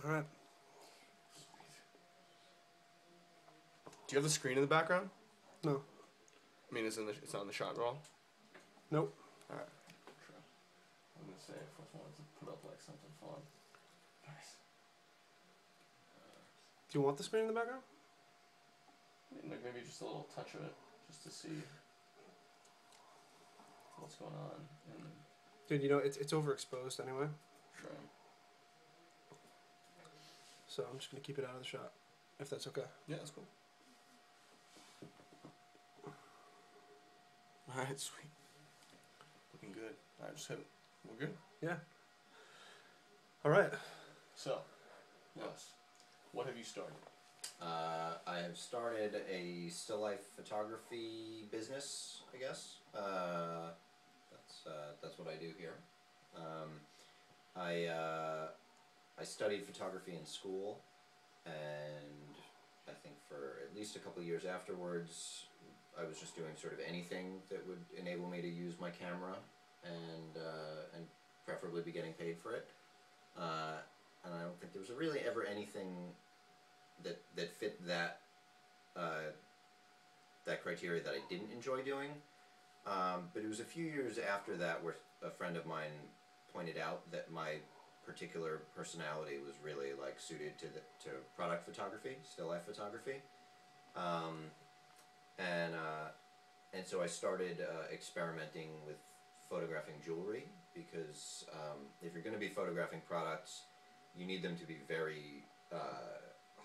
All right. Do you have the screen in the background? No. I mean, it's not in the shot at all. Nope. All right. Sure. I'm gonna say if I wanted to put up like something fun. Nice. Do you want the screen in the background? Like maybe just a little touch of it, just to see what's going on. And Dude, you know it's overexposed anyway. sure. So I'm just gonna keep it out of the shot, if that's okay. Yeah, that's cool. All right, sweet. Looking good. All right, just hit it. We're good. Yeah. All right. So, yes. What have you started? I have started a still life photography business, I guess. That's what I do here. I studied photography in school, and I think for at least a couple of years afterwards, I was just doing sort of anything that would enable me to use my camera and preferably be getting paid for it. And I don't think there was really ever anything that fit that that criteria that I didn't enjoy doing. But it was a few years after that where a friend of mine pointed out that my particular personality was really like suited to product photography, still life photography, and so I started experimenting with photographing jewelry, because if you're going to be photographing products, you need them to be very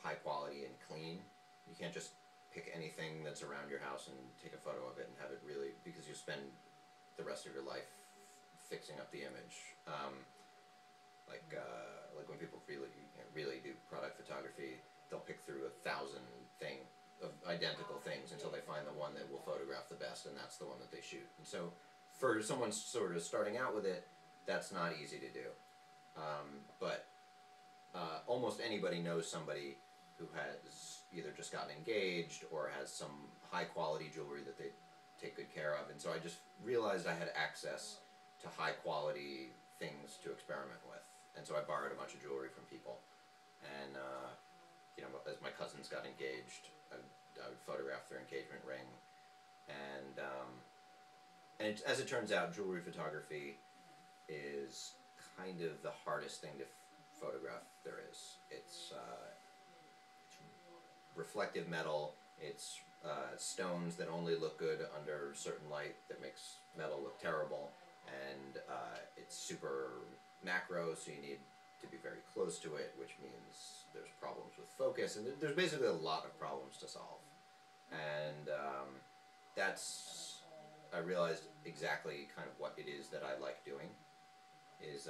high quality and clean. You can't just pick anything that's around your house and take a photo of it and have it really, because you spend the rest of your life fixing up the image. Like when people really do product photography, they'll pick through 1,000 identical things until they find the one that will photograph the best, and that's the one that they shoot. And so for someone sort of starting out with it, that's not easy to do. But almost anybody knows somebody who has either just gotten engaged or has some high quality jewelry that they take good care of. And so I just realized I had access to high quality things to experiment with. And so I borrowed a bunch of jewelry from people. And as my cousins got engaged, I would photograph their engagement ring. And as it turns out, jewelry photography is kind of the hardest thing to photograph there is. It's reflective metal. It's stones that only look good under certain light that makes metal look terrible, and it's super macro, so you need to be very close to it, which means there's problems with focus, and there's basically a lot of problems to solve. And I realized exactly kind of what it is that I like doing, is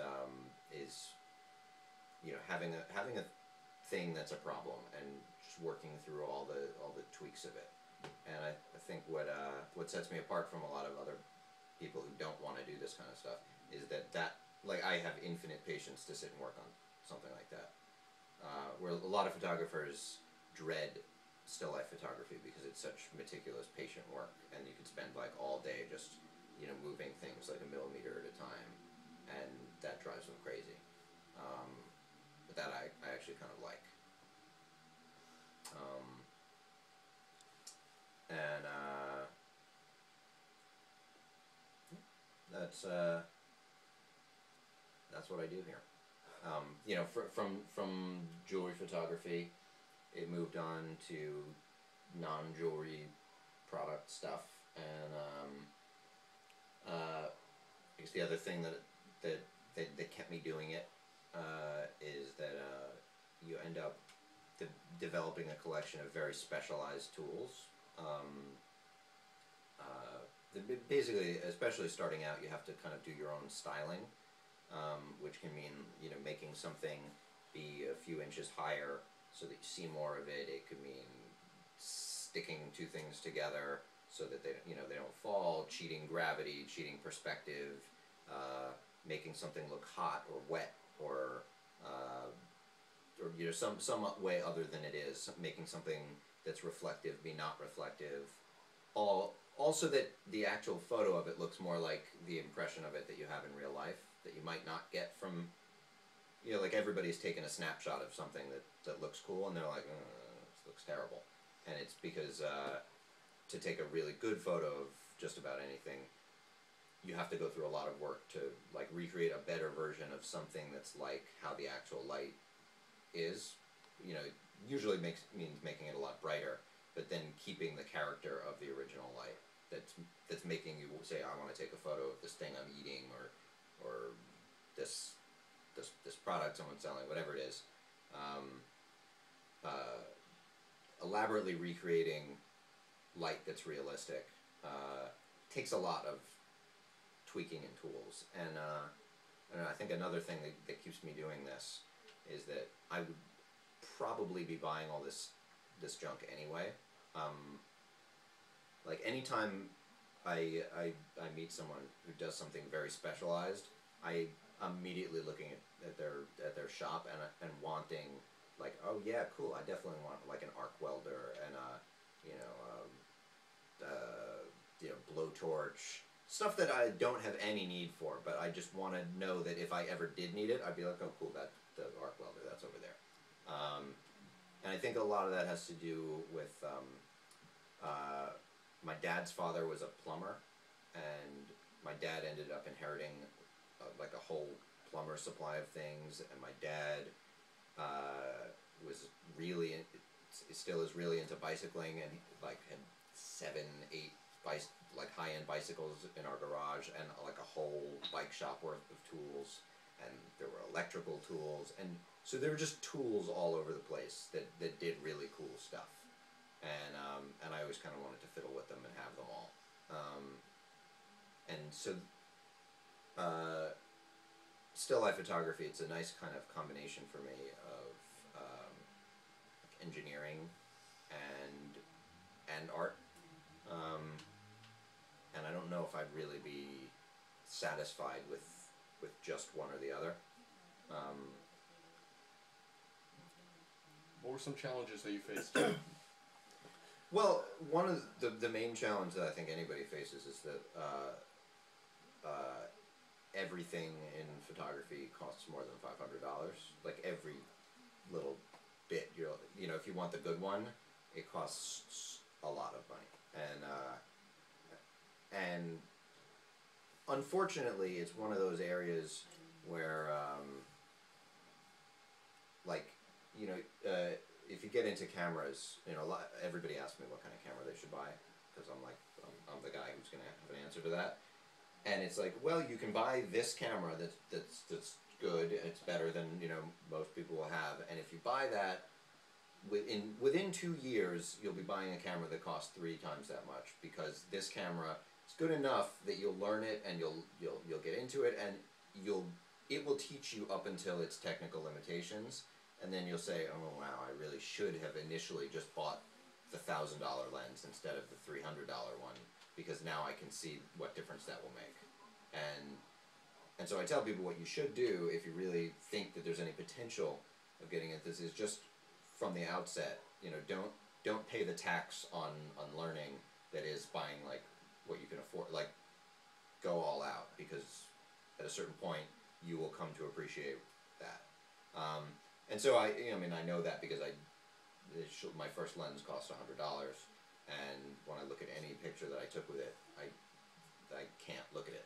having a thing that's a problem and just working through all the tweaks of it. And I think what sets me apart from a lot of other people who don't want to do this kind of stuff is that like I have infinite patience to sit and work on something like that. Where a lot of photographers dread still life photography because it's such meticulous, patient work, and you could spend like all day just moving things like a millimeter at a time, and that drives them crazy. But that I actually kind of like. And that's what I do here. From jewelry photography, it moved on to non-jewelry product stuff, and I guess the other thing that kept me doing it is that you end up developing a collection of very specialized tools. Basically, especially starting out, you have to kind of do your own styling, which can mean making something be a few inches higher so that you see more of it. It could mean sticking two things together so that they don't fall, cheating gravity, cheating perspective, making something look hot or wet, or some way other than it is, making something that's reflective be not reflective, also that the actual photo of it looks more like the impression of it that you have in real life, that you might not get from you know, like everybody's taken a snapshot of something that looks cool, and they're like, this looks terrible. And it's because to take a really good photo of just about anything, you have to go through a lot of work to like recreate a better version of something that's like how the actual light is. You know, usually means making it a lot brighter, but then keeping the character of the original light. That's making you say, I want to take a photo of this thing I'm eating, or this product someone's selling, whatever it is. Elaborately recreating light that's realistic takes a lot of tweaking and tools. And I think another thing that keeps me doing this is that I would probably be buying all this junk anyway. Like anytime I meet someone who does something very specialized, I'm immediately looking at their shop and wanting, like, oh yeah, cool, I definitely want like an arc welder and blowtorch, stuff that I don't have any need for, but I just want to know that if I ever did need it, I'd be like, oh cool, that the arc welder, that's over there. And I think a lot of that has to do with my dad's father was a plumber, and my dad ended up inheriting like a whole plumber supply of things, and my dad was really still is really into bicycling, and like had 7, 8 like high-end bicycles in our garage, and like a whole bike shop worth of tools, and there were electrical tools, and so there were just tools all over the place that did really cool stuff, and I always kind of wanted to fiddle with them and have them all, and so still life photography, it's a nice kind of combination for me of engineering and art, and I don't know if I'd really be satisfied with just one or the other. What were some challenges that you faced? Well, one of the main challenge that I think anybody faces is that everything in photography costs more than $500. Like every little bit, you know, if you want the good one, it costs a lot of money, and unfortunately, it's one of those areas where, like, you know, if you get into cameras, you know, everybody asks me what kind of camera they should buy, because I'm like, I'm the guy who's going to have an answer to that. And it's like, well, you can buy this camera that's good, it's better than, you know, most people will have, and if you buy that, within 2 years, you'll be buying a camera that costs 3 times that much, because this camera is good enough that you'll learn it and you'll get into it, and it will teach you up until its technical limitations, and then you'll say, oh wow, I really should have initially just bought the $1,000 lens instead of the $300 one, because now I can see what difference that will make. And so I tell people what you should do if you really think that there's any potential of getting at this is just from the outset, you know, don't pay the tax on learning that is buying like what you can afford. Like, go all out, because at a certain point you will come to appreciate that. And so I know that because my first lens cost $100, and when I look at any picture that I took with it, I can't look at it.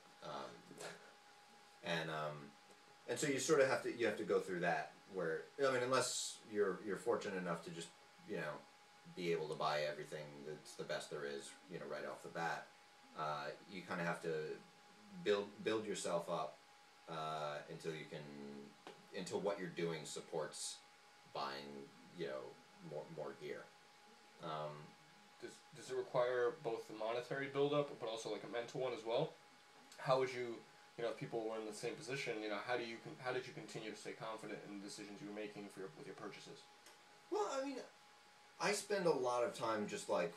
And so you sort of have to go through that, where, I mean, unless you're fortunate enough to just, you know, be able to buy everything that's the best there is, you know, right off the bat, you kind of have to build yourself up until what you're doing supports buying, you know, more gear. Does it require both the monetary buildup, but also like a mental one as well? How would you, you know, if people were in the same position, you know, how did you continue to stay confident in the decisions you were making with your purchases? Well, I mean, I spend a lot of time just like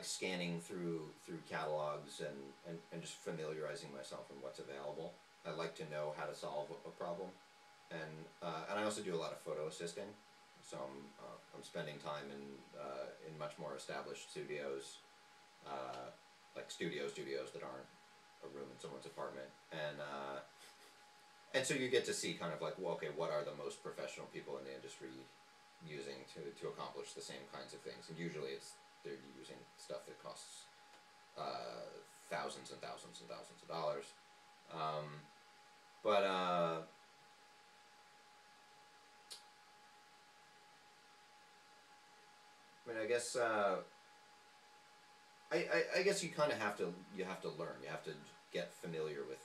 scanning through catalogs and just familiarizing myself with what's available. I like to know how to solve a problem, and I also do a lot of photo assisting. So I'm spending time in much more established studios, like studios that aren't a room in someone's apartment, And so you get to see kind of like, well, okay, what are the most professional people in the industry using to accomplish the same kinds of things? And usually they're using stuff that costs thousands and thousands and thousands of dollars. But I mean, I guess I guess you kind of have to learn. You have to get familiar with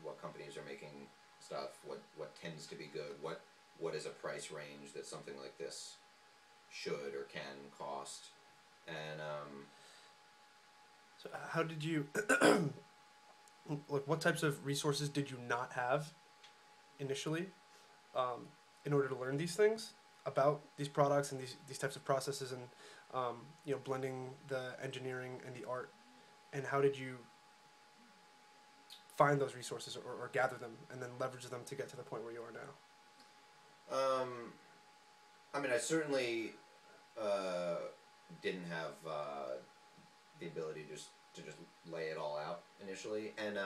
what companies are making stuff, what tends to be good, what is a price range that something like this should or can cost, and So how did you, like, what types of resources did you not have initially in order to learn these things about these products and these types of processes and, blending the engineering and the art? And how did you find those resources or gather them and then leverage them to get to the point where you are now? I mean, I certainly didn't have the ability to just lay it all out initially, and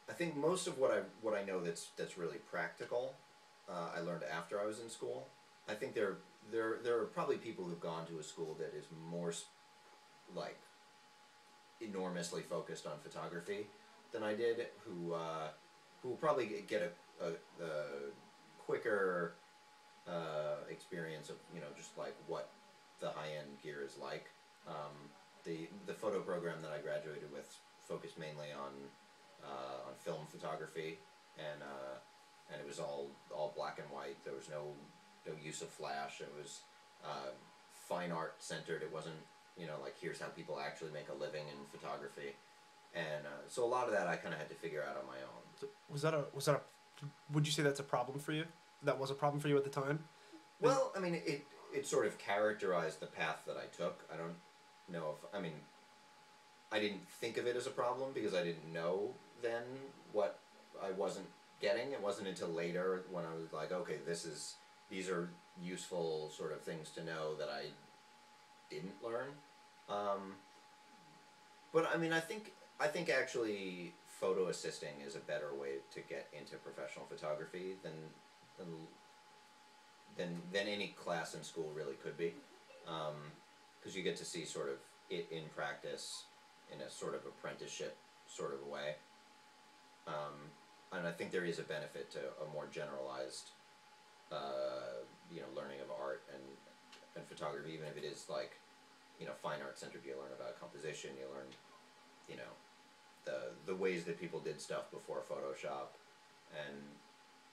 I think most of what I know that's really practical, I learned after I was in school. I think there are probably people who've gone to a school that is more like enormously focused on photography than I did, who will probably get a quicker experience of just like what the high end gear is like. The photo program that I graduated with focused mainly on film photography, and it was all black and white. There was no use of flash. It was fine art centered. It wasn't like here's how people actually make a living in photography, and so a lot of that I kind of had to figure out on my own. So was that a would you say that's a problem for you? That was a problem for you at the time? Well, I mean, it sort of characterized the path that I took. I don't know if, I mean, I didn't think of it as a problem because I didn't know then what I wasn't getting. It wasn't until later when I was like, okay, these are useful sort of things to know that I didn't learn. But I mean, I think actually photo assisting is a better way to get into professional photography than any class in school really could be, because you get to see sort of it in practice in a sort of apprenticeship sort of way, and I think there is a benefit to a more generalized learning of art and photography, even if it is like fine art centered. You learn about composition, you learn the ways that people did stuff before Photoshop,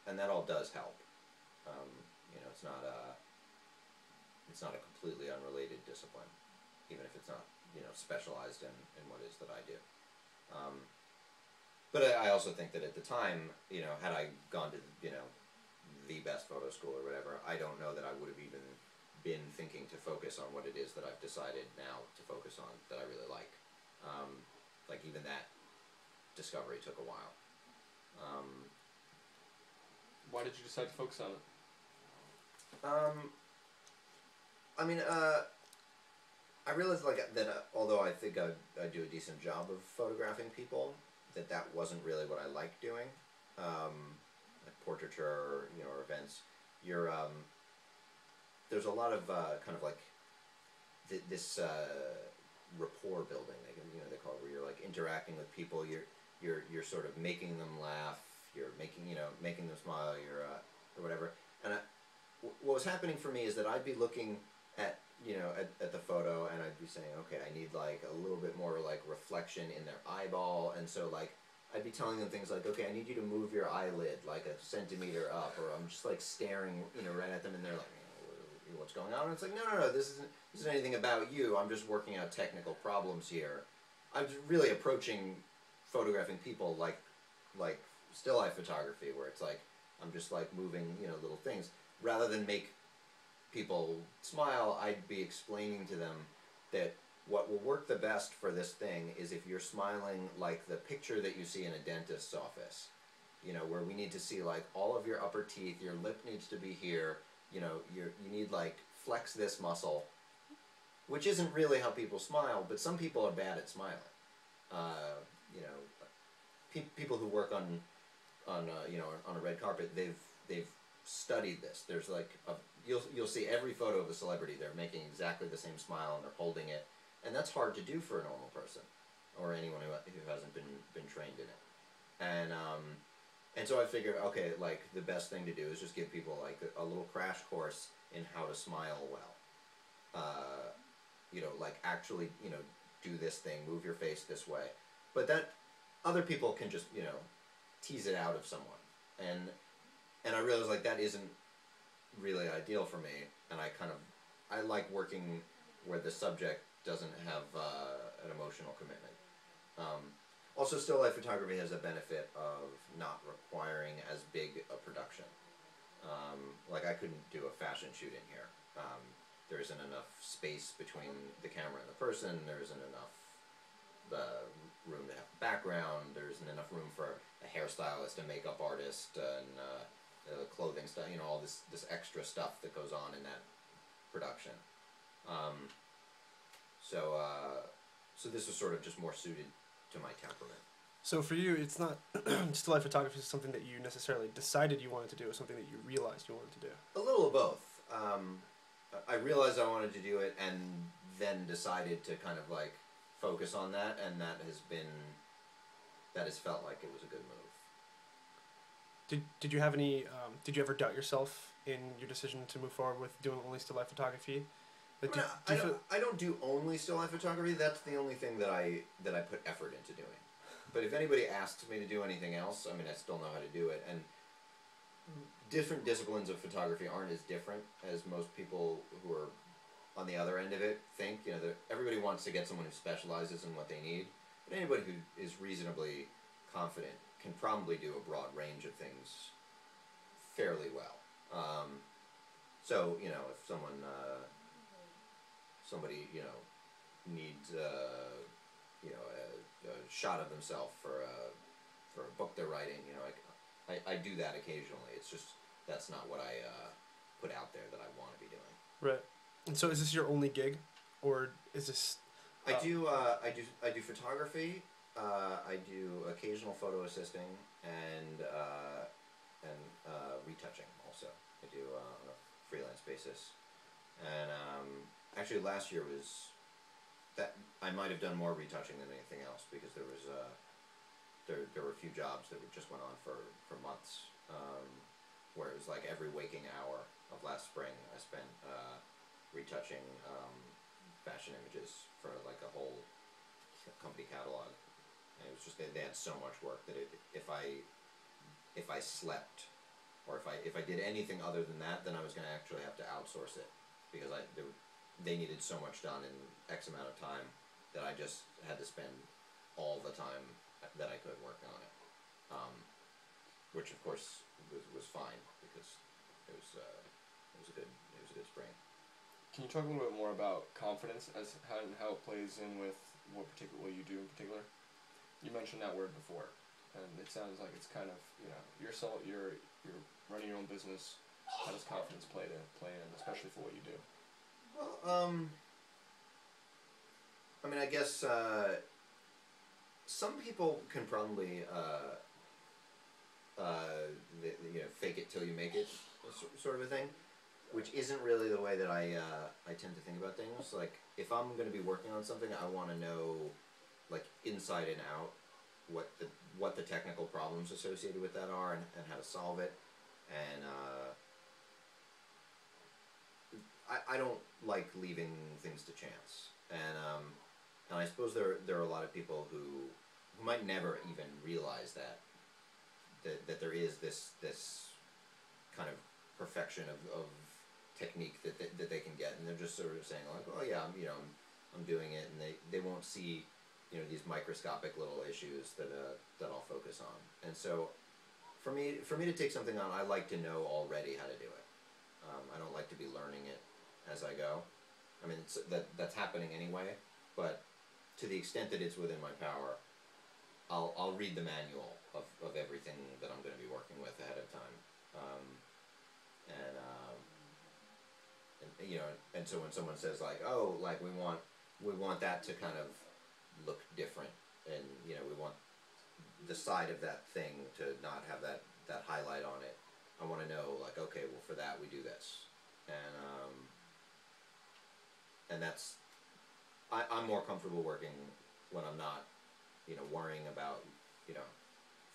and that all does help. It's not a completely unrelated discipline, even if it's not specialized in what it is that I do. But I also think that at the time, had I gone to the best photo school or whatever, I don't know that I would have even been thinking to focus on what it is that I've decided now to focus on that I really like. Like even that discovery took a while. Why did you decide to focus on it? I mean, I realized that although I think I do a decent job of photographing people, that wasn't really what I like doing. Like portraiture, or events. There's a lot of kind of like this rapport building. They call it, where you're like interacting with people. You're sort of making them laugh. You're making them smile. Or whatever. And what was happening for me is that I'd be looking at the photo, and I'd be saying, okay, I need like a little bit more like reflection in their eyeball, and so like I'd be telling them things like, okay, I need you to move your eyelid like a centimeter up, or I'm just like staring right at them, and they're like, what's going on? And it's like, no, this isn't anything about you. I'm just working out technical problems here. I'm really approaching photographing people like still life photography, where it's like I'm just like moving little things rather than make people smile. I'd be explaining to them that what will work the best for this thing is if you're smiling like the picture that you see in a dentist's office, where we need to see like all of your upper teeth, your lip needs to be here, you need like flex this muscle, which isn't really how people smile, but some people are bad at smiling. People who work on on on a red carpet, they've studied this. There's like you'll see every photo of a celebrity. They're making exactly the same smile and they're holding it, and that's hard to do for a normal person, or anyone who hasn't been trained in it. And so I figured, okay, like the best thing to do is just give people like a little crash course in how to smile well. Like actually, do this thing, move your face this way, but that other people can just tease it out of someone, and I realized like that isn't really ideal for me, and I like working where the subject doesn't have an emotional commitment. Also, still life photography has a benefit of not requiring as big a production. Like I couldn't do a fashion shoot in here. There isn't enough space between the camera and the person. There isn't enough room to have background. There isn't enough room for a hairstylist, a makeup artist, and clothing stuff. All this extra stuff that goes on in that production. So this was sort of just more suited to my temperament. So for you, it's not still life photography is something that you necessarily decided you wanted to do, or something that you realized you wanted to do. A little of both. I realized I wanted to do it, and then decided to kind of like focus on that, and that has felt like it was a good move. Did you have any? Did you ever doubt yourself in your decision to move forward with doing only still life photography? Like, I don't do only still life photography. That's the only thing that I put effort into doing. But if anybody asks me to do anything else, I mean, I still know how to do it. And different disciplines of photography aren't as different as most people who are on the other end of it think. Everybody wants to get someone who specializes in what they need. But anybody who is reasonably confident can probably do a broad range of things fairly well. So, if somebody needs a shot of themselves for a book they're writing, I do that occasionally. It's just that's not what I put out there that I want to be doing. Right. And so is this your only gig, or is this? I do photography. I do occasional photo assisting and retouching also. I do on a freelance basis. And actually, last year was that I might have done more retouching than anything else, because there was there were a few jobs that just went on for months, where it was like every waking hour of last spring I spent retouching fashion images for like a whole company catalog. And it was just they had so much work that if I slept, or if I did anything other than that, then I was going to actually have to outsource it, because they needed so much done in X amount of time that I just had to spend all the time that I could working on it, which of course was fine, because it was a good spring. Can you talk a little bit more about confidence as how it plays in with what you do in particular? You mentioned that word before, and it sounds like it's kind of you're running your own business. How does confidence play in, especially for what you do? Well, I mean, I guess some people can probably fake it till you make it, sort of a thing, which isn't really the way that I tend to think about things. Like, if I'm going to be working on something, I want to know, like, inside and out what the technical problems associated with that are, and how to solve it. And I don't like leaving things to chance. And I suppose there are a lot of people who might never even realize that there is this kind of perfection of technique that they can get, and they're just sort of saying like, oh yeah, I'm doing it, and they won't see these microscopic little issues that I'll focus on. And so for me to take something on, I like to know already how to do it. I don't like to be learning it as I go. I mean, that's happening anyway, but to the extent that it's within my power, I'll read the manual of everything that I'm going to be working with ahead of time. And so when someone says like, oh, like we want that to kind of look different, and we want the side of that thing to not have that highlight on it. I want to know, like, okay, well, for that we do this, and that's I'm more comfortable working when I'm not, worrying about,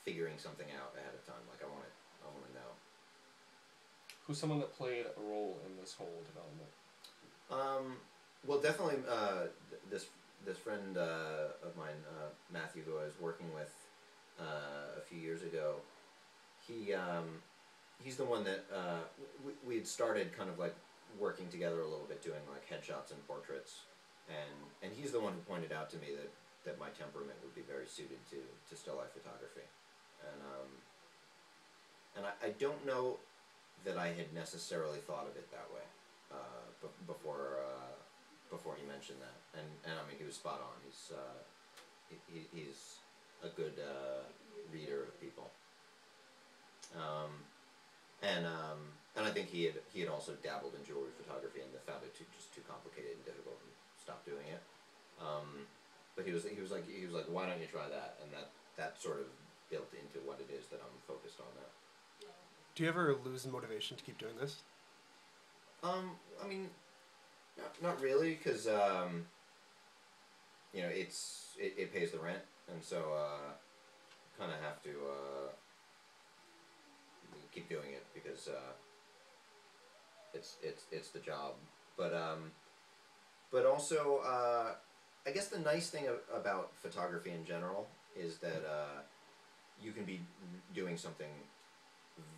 figuring something out ahead of time. Like, I want to know. Who's someone that played a role in this whole development? Well, definitely this friend of mine, Matthew, who I was working with a few years ago. He's the one that we had started kind of like working together a little bit, doing like headshots and portraits, and he's the one who pointed out to me that my temperament would be very suited to still life photography, and I don't know that I had necessarily thought of it that way before he mentioned that, and I mean, he was spot on. He's a good reader of people, and I think he had also dabbled in jewelry photography and found it just too complicated and difficult and stopped doing it. But he was like, why don't you try that? And that sort of built into what it is that I'm focused on now. Do you ever lose the motivation to keep doing this? I mean, not really, because it pays the rent, and so kind of have to keep doing it because it's the job. But also I guess the nice thing about photography in general is that you can be doing something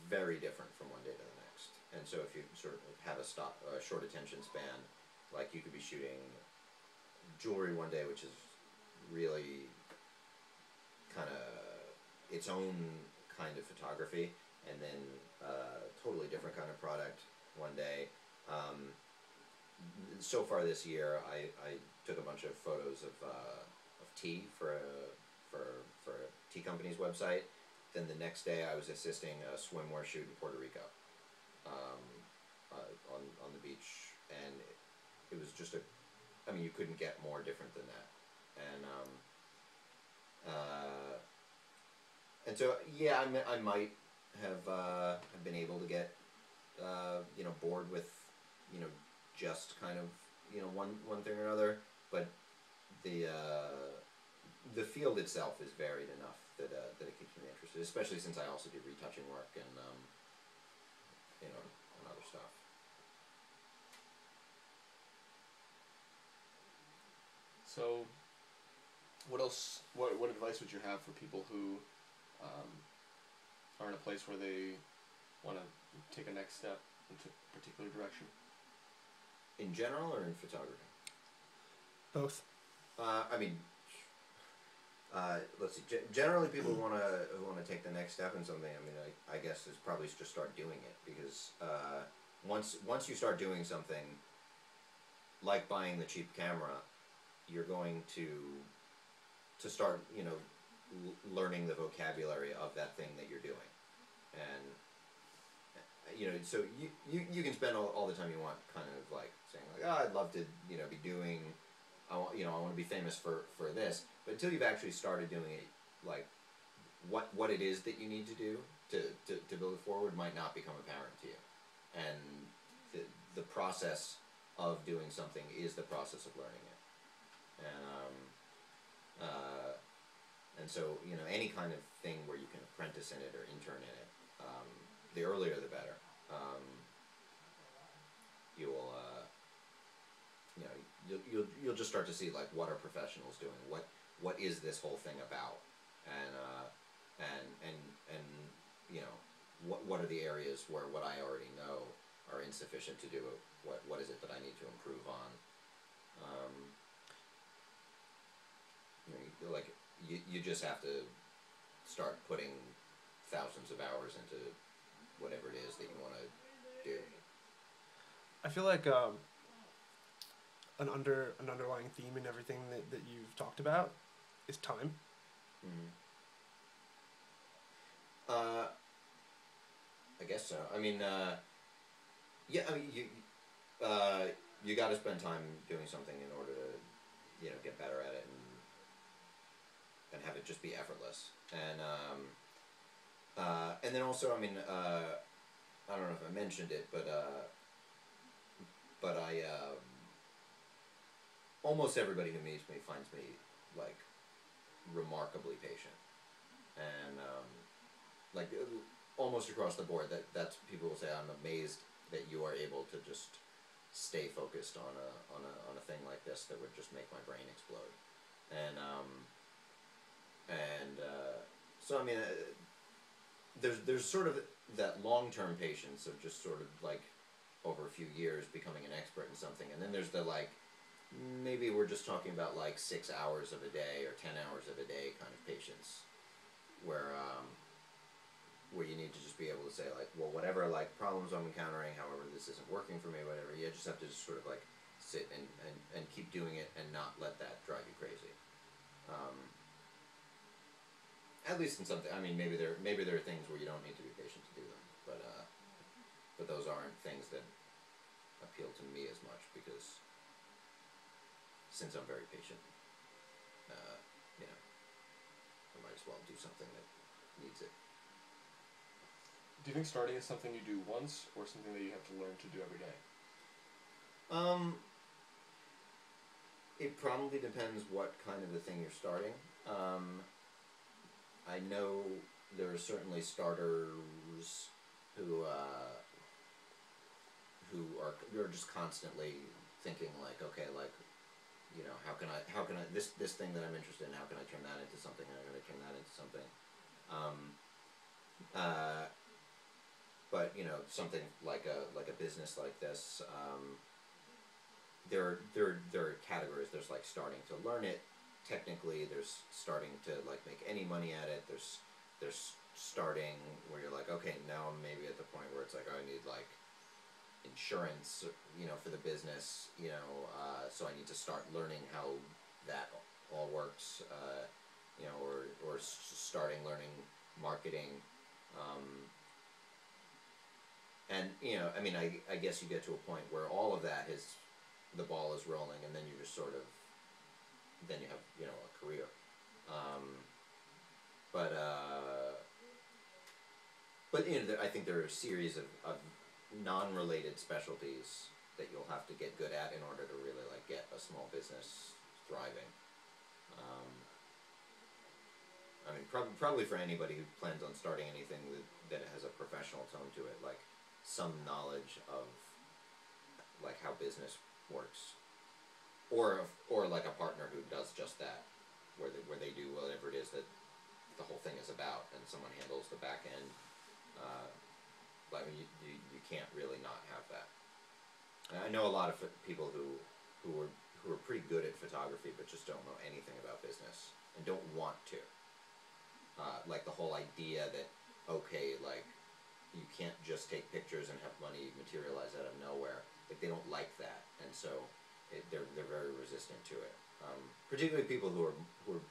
very different from one day to the next. And so if you sort of have a short attention span, like you could be shooting jewelry one day, which is really kind of its own kind of photography, and then totally different kind of product one day. So far this year, I took a bunch of photos of tea for a tea company's website. Then the next day, I was assisting a swimwear shoot in Puerto Rico, on the beach, and it was just you couldn't get more different than that, and so yeah, I might have been able to get bored with just kind of one thing or another, but the field itself is varied enough that it keeps me interested, especially since I also do retouching work and and other stuff. So, what else? What advice would you have for people who are in a place where they want to take a next step into a particular direction? In general, or in photography? Both. Let's see. Generally, people who want to take the next step in something. I guess is probably just start doing it, because once you start doing something, like buying the cheap camera, you're going to start learning the vocabulary of that thing that you're doing, and so you can spend all the time you want kind of like saying like, oh, I'd love to be doing, I want to be famous for this, but until you've actually started doing it, like what it is that you need to do to build it forward might not become apparent to you, and the process of doing something is the process of learning it, and so any kind of thing where you can apprentice in it or intern in it, the earlier the better. You'll just start to see like what are professionals doing, what is this whole thing about, and what are the areas where what I already know are insufficient to do it. What is it that I need to improve on? You just have to start putting thousands of hours into whatever it is that you want to do. I feel like an underlying theme in everything that you've talked about is time. Mm-hmm. I guess so. You got to spend time doing something in order to get better at it and have it just be effortless. and then also, I mean, I don't know if I mentioned it, but I almost everybody who meets me finds me like remarkably patient, and like almost across the board. That's people will say, I'm amazed that you are able to just stay focused on a thing like this that would just make my brain explode, and so I mean, there's sort of that long-term patience of just sort of like over a few years becoming an expert in something, and then there's the like maybe we're just talking about like 6 hours of a day or 10 hours of a day kind of patience, where you need to just be able to say like, well, whatever like problems I'm encountering, however this isn't working for me, whatever, you just have to just sort of like sit and keep doing it and not let that drive you crazy. At least in something, I mean, maybe there are things where you don't need to be patient to do them, but those aren't things that appeal to me as much, because since I'm very patient, you know, I might as well do something that needs it. Do you think starting is something you do once, or something that you have to learn to do every day? It probably depends what kind of a thing you're starting. I know there are certainly starters who are just constantly thinking like, okay, like, you know, how can I this thing that I'm interested in, how can I turn that into something? How can I turn that into something? But you know, something like a business like this, there are categories. There's like starting to learn it technically. There's starting to like make any money at it. There's starting where you're like, okay, now I'm maybe at the point where it's like, oh, I need like insurance, you know, for the business, you know, so I need to start learning how that all works, you know, or starting learning marketing, and you know, I mean, I guess you get to a point where all of that the ball is rolling, and then you just sort of, then you have, you know, a career, but you know, I think there are a series of non-related specialties that you'll have to get good at in order to really like get a small business thriving. I mean, probably for anybody who plans on starting anything that has a professional tone to it, like some knowledge of like how business works, or like a partner who does just that, where they do whatever it is that the whole thing is about, and someone handles the back end. Like you can't really not have that. And I know a lot of people who are pretty good at photography, but just don't know anything about business and don't want to. Like the whole idea that, okay, like you can't just take pictures and have money materialize out of nowhere. Like they don't like that, and so they're very resistant to it. Particularly people who are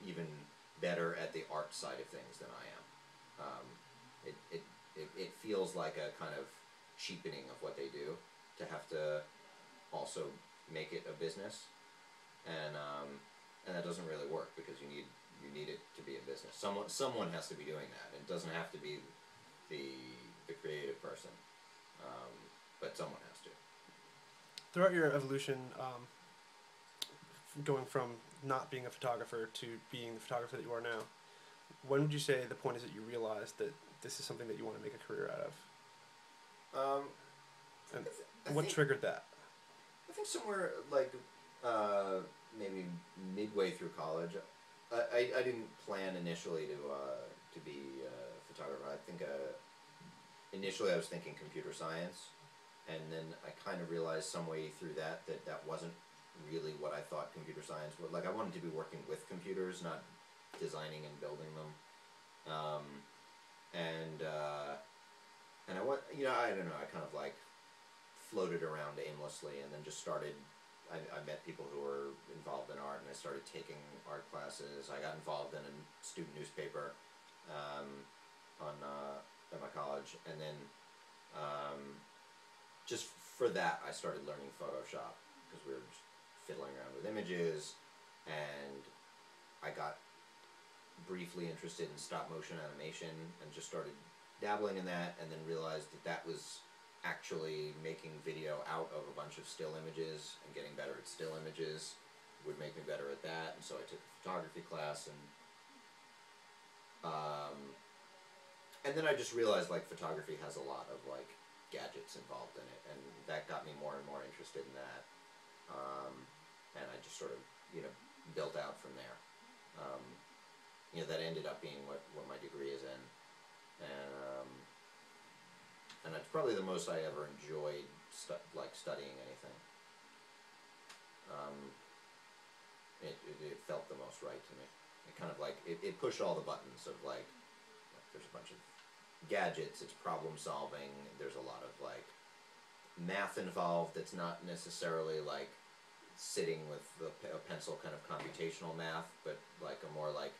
even better at the art side of things than I am. It feels like a kind of cheapening of what they do to have to also make it a business, and that doesn't really work, because you need it to be a business. Someone has to be doing that. It doesn't have to be the creative person, but someone has to. Throughout your evolution, going from not being a photographer to being the photographer that you are now, when would you say the point is that you realized that this is something that you want to make a career out of? And what triggered that? I think somewhere like maybe midway through college. I didn't plan initially to be a photographer. I think initially I was thinking computer science, and then I kind of realized some way through that wasn't really what I thought computer science was. Like I wanted to be working with computers, not designing and building them. And I want, you know, I don't know, I kind of like floated around aimlessly, and then just started. I met people who were involved in art, and I started taking art classes. I got involved in a student newspaper at my college, and then just for that I started learning Photoshop, because we were just fiddling around with images, and I got briefly interested in stop motion animation and just started dabbling in that, and then realized that that was actually making video out of a bunch of still images, and getting better at still images would make me better at that. And so I took a photography class, and then I just realized like photography has a lot of like gadgets involved in it, and that got me more and more interested in that. And I just sort of, built out from there. That ended up being what my degree is in, and that's probably the most I ever enjoyed studying anything. It felt the most right to me. It kind of like it pushed all the buttons of like there's a bunch of gadgets, it's problem solving, there's a lot of like math involved that's not necessarily like sitting with a pencil kind of computational math, but like a more like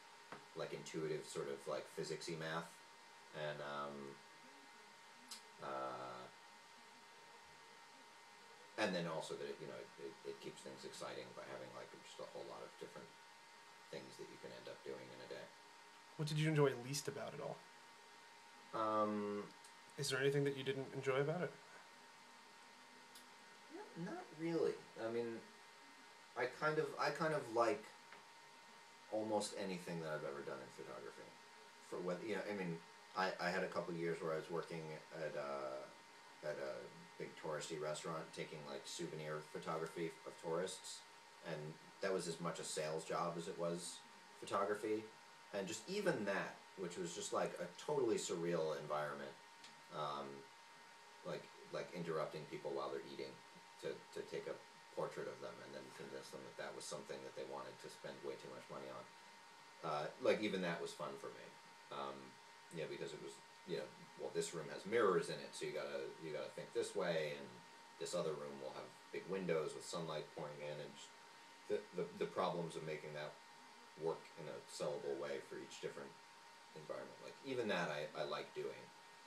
intuitive sort of like physicsy math, and then also that it keeps things exciting by having like just a whole lot of different things that you can end up doing in a day. What did you enjoy least about it all? Is there anything that you didn't enjoy about it? Not really. I mean, I kind of like almost anything that I've ever done in photography. For what I had a couple of years where I was working at a big touristy restaurant, taking like souvenir photography of tourists, and that was as much a sales job as it was photography. And just even that, which was just like a totally surreal environment, like interrupting people while they're eating to take a portrait of them and then convince them that that was something that they wanted to spend way too much money on. Like even that was fun for me, because it was well, this room has mirrors in it, so you gotta think this way, and this other room will have big windows with sunlight pouring in, and just the problems of making that work in a sellable way for each different environment. Like even that I like doing,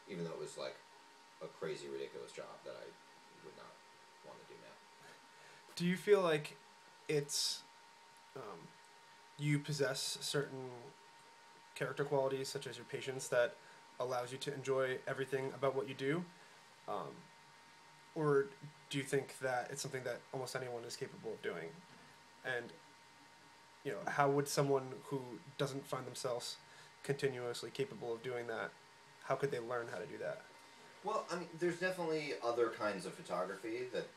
even though it was like a crazy ridiculous job that I would not want to do now. Do you feel like it's you possess certain character qualities such as your patience that allows you to enjoy everything about what you do, or do you think that it's something that almost anyone is capable of doing? And how would someone who doesn't find themselves continuously capable of doing that, how could they learn how to do that? Well, I mean, there's definitely other kinds of photography that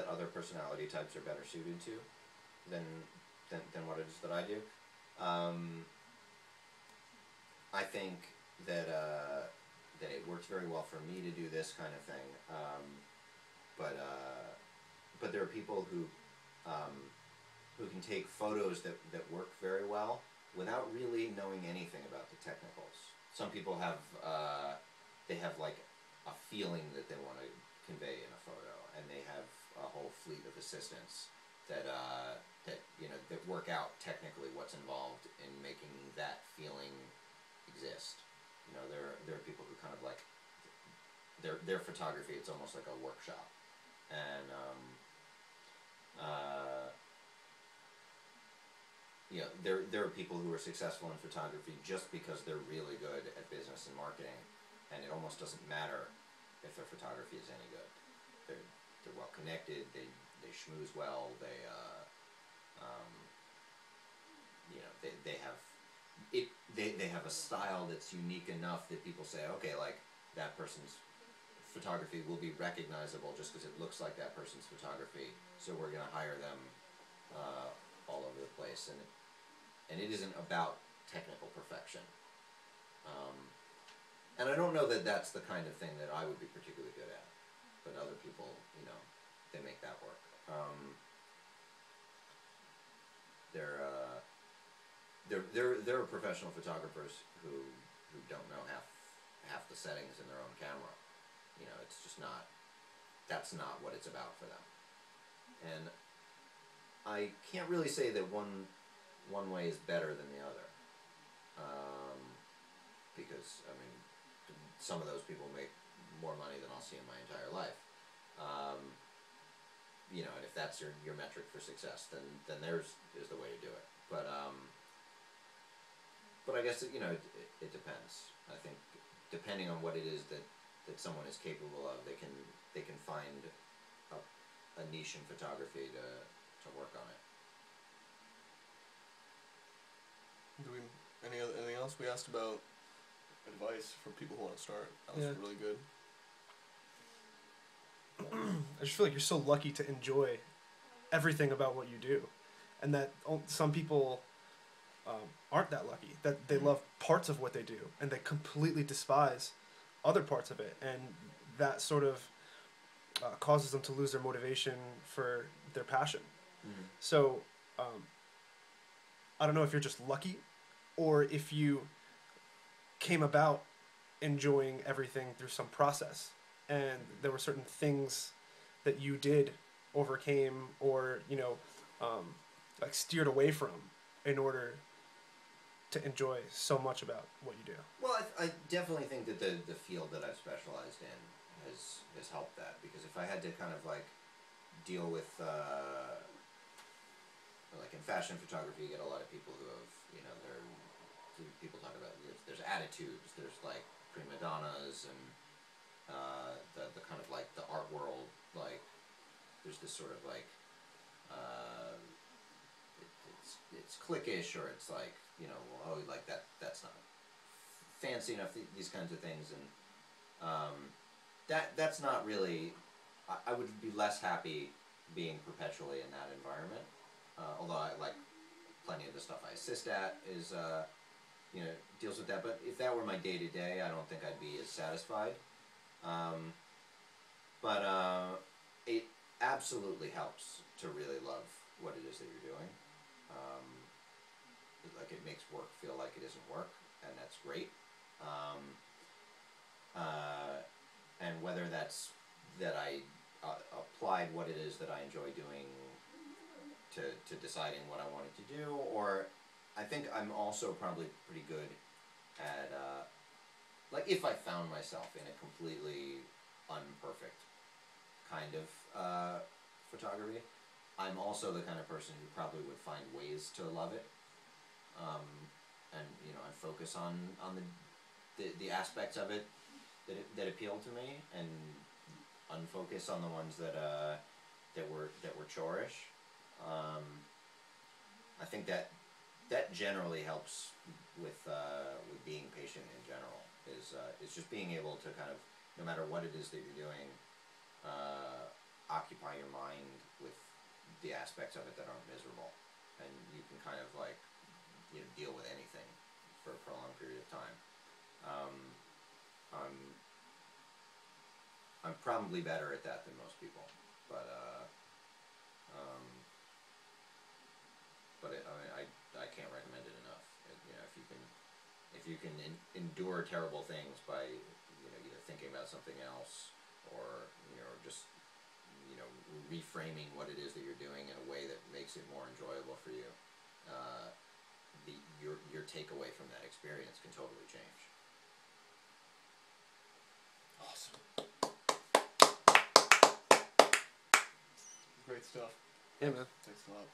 other personality types are better suited to than what it is that I do. I think that it works very well for me to do this kind of thing, but there are people who can take photos that work very well without really knowing anything about the technicals. Some people have they have like a feeling that they want to convey in a photo, and they have a whole fleet of assistants that work out technically what's involved in making that feeling exist. There are people who kind of like their photography. It's almost like a workshop, and there are people who are successful in photography just because they're really good at business and marketing, and it almost doesn't matter if their photography is any good. They're well connected. They schmooze well. They have a style that's unique enough that people say, okay, like that person's photography will be recognizable just because it looks like that person's photography. So we're going to hire them all over the place, and it isn't about technical perfection. And I don't know that that's the kind of thing that I would be particularly good at, but other people, they make that work. There are professional photographers who don't know half the settings in their own camera. It's just that's not what it's about for them. And I can't really say that one way is better than the other, because I mean, some of those people make more money than I'll see in my entire life. And if that's your metric for success, then there's the way to do it. But But I guess it depends. I think depending on what it is that someone is capable of, they can find a niche in photography to work on it. Anything else? We asked about advice for people who want to start. That was really good. I just feel like you're so lucky to enjoy everything about what you do, and that some people aren't that lucky. That they love parts of what they do, and they completely despise other parts of it, and that sort of causes them to lose their motivation for their passion. Mm-hmm. So I don't know if you're just lucky, or if you came about enjoying everything through some process, and there were certain things that you did, overcame, or like steered away from in order to enjoy so much about what you do. Well, I definitely think that the field that I've specialized in has helped that, because if I had to kind of like deal with like in fashion photography, you get a lot of people who have people talk about there's attitudes, there's like prima donnas, and the kind of like the art world, like there's this sort of like it's cliquish, or it's like like that's not fancy enough, these kinds of things, and that's not really. I would be less happy being perpetually in that environment, although I like plenty of the stuff I assist at is deals with that. But if that were my day-to-day, I don't think I'd be as satisfied. But it absolutely helps to really love what it is that you're doing. Like it makes work feel like it isn't work, and that's great. And whether that's that I applied what it is that I enjoy doing to deciding what I wanted to do, or I think I'm also probably pretty good at like if I found myself in a completely unperfect kind of photography, I'm also the kind of person who probably would find ways to love it, and and focus on the aspects of it that appeal to me, and unfocus on the ones that were chorish. I think that generally helps with being patient in general. Is just being able to kind of, no matter what it is that you're doing, occupy your mind with the aspects of it that aren't miserable, and you can kind of like deal with anything for a prolonged period of time. I'm probably better at that than most people, but I can't recommend it enough. If you can endure terrible things by either thinking about something else, or just reframing what it is that you're doing in a way that makes it more enjoyable for you, your takeaway from that experience can totally change. Awesome. Great stuff. Yeah, man. Thanks a lot.